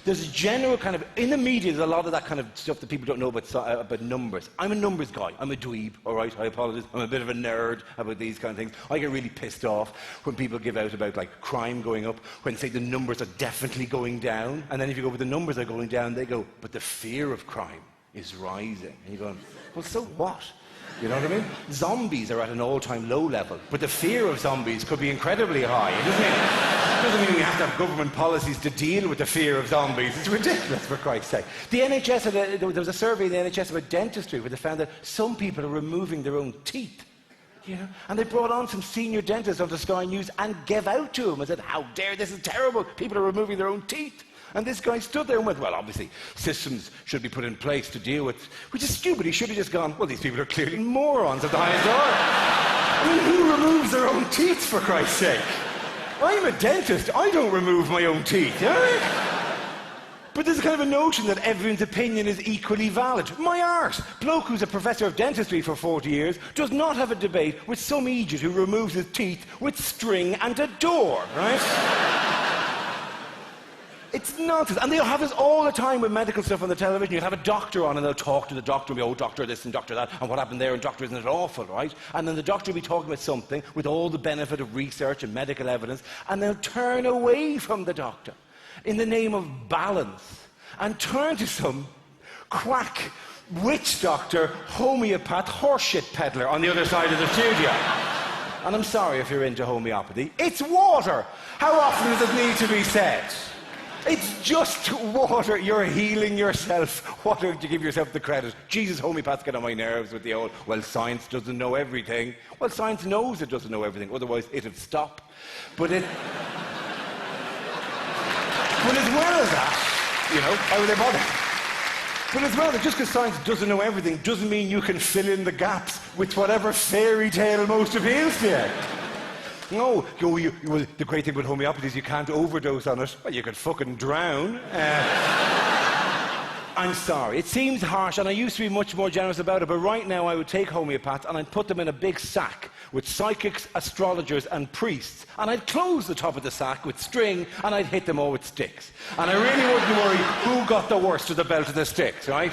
There's a general kind of, in the media, there's a lot of that kind of stuff that people don't know about numbers. I'm a numbers guy. I'm a dweeb, all right? I apologize. I'm a bit of a nerd about these kind of things. I get really pissed off when people give out about, like, crime going up, when, say, the numbers are definitely going down. And then if you go, but the numbers are going down, they go, but the fear of crime is rising. And you're going, well, so what? You know what I mean? Zombies are at an all-time low level, but the fear of zombies could be incredibly high. It doesn't mean we have to have government policies to deal with the fear of zombies. It's ridiculous, for Christ's sake. The NHS, there was a survey in the NHS about dentistry where they found that some people are removing their own teeth. You know? And they brought on some senior dentists onto Sky News and gave out to him and said, how dare, this is terrible. People are removing their own teeth. And this guy stood there and went, well, obviously, systems should be put in place to deal with, which is stupid. He should have just gone, well, these people are clearly morons at the highest order. I mean, who removes their own teeth, for Christ's sake? I'm a dentist. I don't remove my own teeth. You know what I mean? But there's kind of a notion that everyone's opinion is equally valid. My arse! Bloke who's a professor of dentistry for 40 years does not have a debate with some idiot who removes his teeth with string and a door, right? It's nonsense. And they'll have this all the time with medical stuff on the television. You'll have a doctor on and they'll talk to the doctor and be, oh, doctor this and doctor that, and what happened there, and doctor, isn't it awful, right? And then the doctor will be talking about something with all the benefit of research and medical evidence, and they'll turn away from the doctor in the name of balance and turn to some quack, witch doctor, homeopath, horseshit peddler on the other side of the studio. And I'm sorry if you're into homeopathy. It's water! How often does it need to be said? It's just water. You're healing yourself. What would you give yourself the credit? Jesus, homeopaths get on my nerves with the old, well, science doesn't know everything. Well, science knows it doesn't know everything, otherwise it'd stop. But as well as that, you know, why would they bother? But as well, just because science doesn't know everything doesn't mean you can fill in the gaps with whatever fairy tale most appeals to you. No, well, the great thing with homeopathy is you can't overdose on it. Well, you could fucking drown. I'm sorry, it seems harsh, and I used to be much more generous about it, but right now I would take homeopaths and I'd put them in a big sack with psychics, astrologers and priests, and I'd close the top of the sack with string and I'd hit them all with sticks. And I really wouldn't worry who got the worst of the belt of the sticks, right?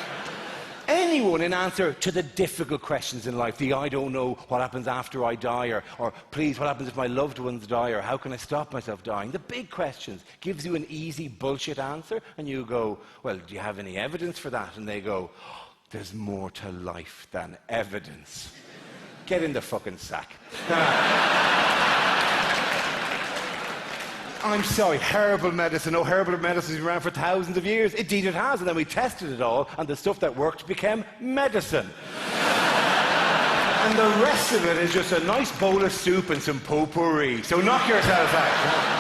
Anyone in answer to the difficult questions in life, the I don't know what happens after I die, or please, what happens if my loved ones die, or how can I stop myself dying? The big questions gives you an easy bullshit answer, and you go, well, do you have any evidence for that? And they go, oh, there's more to life than evidence. Get in the fucking sack. I'm sorry, herbal medicine. Oh, herbal medicine's been around for thousands of years. Indeed it has, and then we tested it all, and the stuff that worked became medicine. And the rest of it is just a nice bowl of soup and some potpourri. So knock yourself out.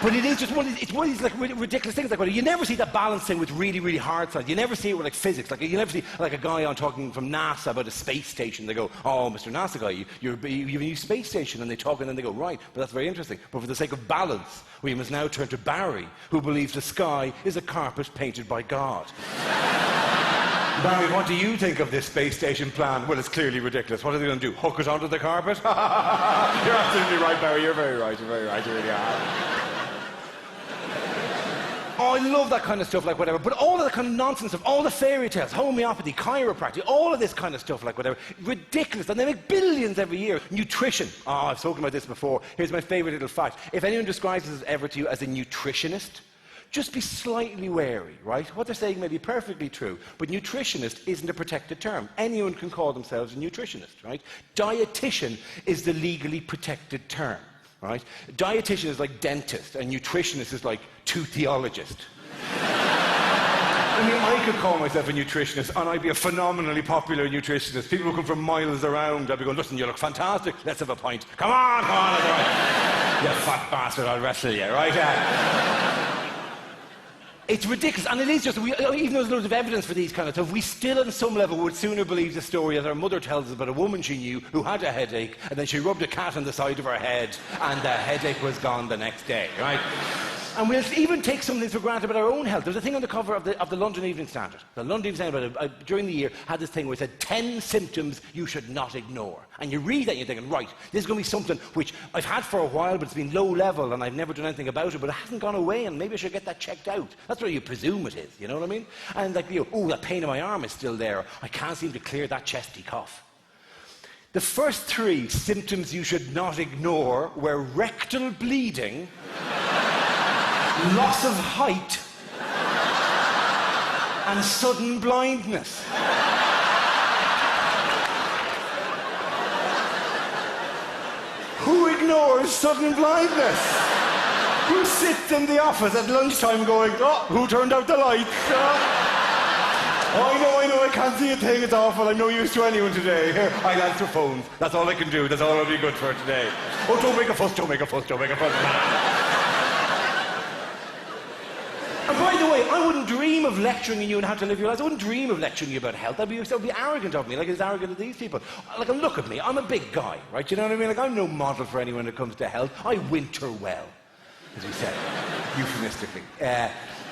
But it is just one of these like ridiculous things. Like, well, you never see that balance thing with really, really hard science. You never see it with like physics. Like, you never see like a guy on talking from NASA about a space station. They go, oh, Mr. NASA guy, you have a new space station. And they talk and then they go, right, but that's very interesting. But for the sake of balance, we must now turn to Barry, who believes the sky is a carpet painted by God. Barry, what do you think of this space station plan? Well, it's clearly ridiculous. What are they going to do? Hook it onto the carpet? You're absolutely right, Barry. You're very right. You're very right. You really are. Oh, I love that kind of stuff, like whatever. But all of that kind of nonsense of all the fairy tales, homeopathy, chiropractic, all of this kind of stuff, like whatever, ridiculous. And they make billions every year. Nutrition. Oh, I've spoken about this before. Here's my favorite little fact. If anyone describes this ever to you as a nutritionist, just be slightly wary, right? What they're saying may be perfectly true, but nutritionist isn't a protected term. Anyone can call themselves a nutritionist, right? Dietitian is the legally protected term. Right? Dietitian is like dentist, and nutritionist is like toothologist. I mean, I could call myself a nutritionist, and I'd be a phenomenally popular nutritionist. People would come from miles around. I'd be going, listen, you look fantastic. Let's have a pint. Come on, come on. You fat bastard, I'll wrestle you, right? It's ridiculous, and it is just, even though there's loads of evidence for these kind of stuff, we still on some level would sooner believe the story that our mother tells us about a woman she knew who had a headache, and then she rubbed a cat on the side of her head, and the headache was gone the next day, right? And we'll even take some things for granted about our own health. There's a thing on the cover of the London Evening Standard. The London Evening Standard, during the year, had this thing where it said 10 symptoms you should not ignore. And you read that and you're thinking, right, this is going to be something which I've had for a while, but it's been low level and I've never done anything about it, but it hasn't gone away and maybe I should get that checked out. That's what you presume it is, you know what I mean? And like, oh, that pain in my arm is still there. I can't seem to clear that chesty cough. The first 3 symptoms you should not ignore were rectal bleeding, loss of height, and sudden blindness. Who ignores sudden blindness? Who sits in the office at lunchtime going, oh, who turned out the lights? Oh, I know, I can't see a thing, it's awful, I'm no use to anyone today. Here, I'll answer phones. That's all I can do, that's all I'll be good for today. Oh, don't make a fuss, don't make a fuss, don't make a fuss. And by the way, I wouldn't dream of lecturing you on how to live your lives. I wouldn't dream of lecturing you about health. That would be arrogant of me, like it's arrogant of these people. Like, look at me, I'm a big guy, right? You know what I mean? Like, I'm no model for anyone when it comes to health. I winter well, as we say, euphemistically.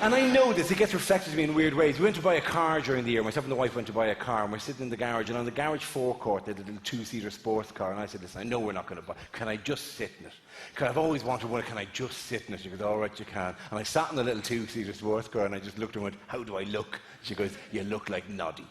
And I know this, it gets reflected to me in weird ways. We went to buy a car during the year. Myself and the wife went to buy a car, and we're sitting in the garage, and on the garage forecourt, they had a little 2-seater sports car, and I said, listen, I know we're not going to buy. Can I just sit in it? Because I've always wanted one, can I just sit in it? She goes, all right, you can. And I sat in the little 2-seater sports car, and I just looked and went, how do I look? She goes, you look like Noddy.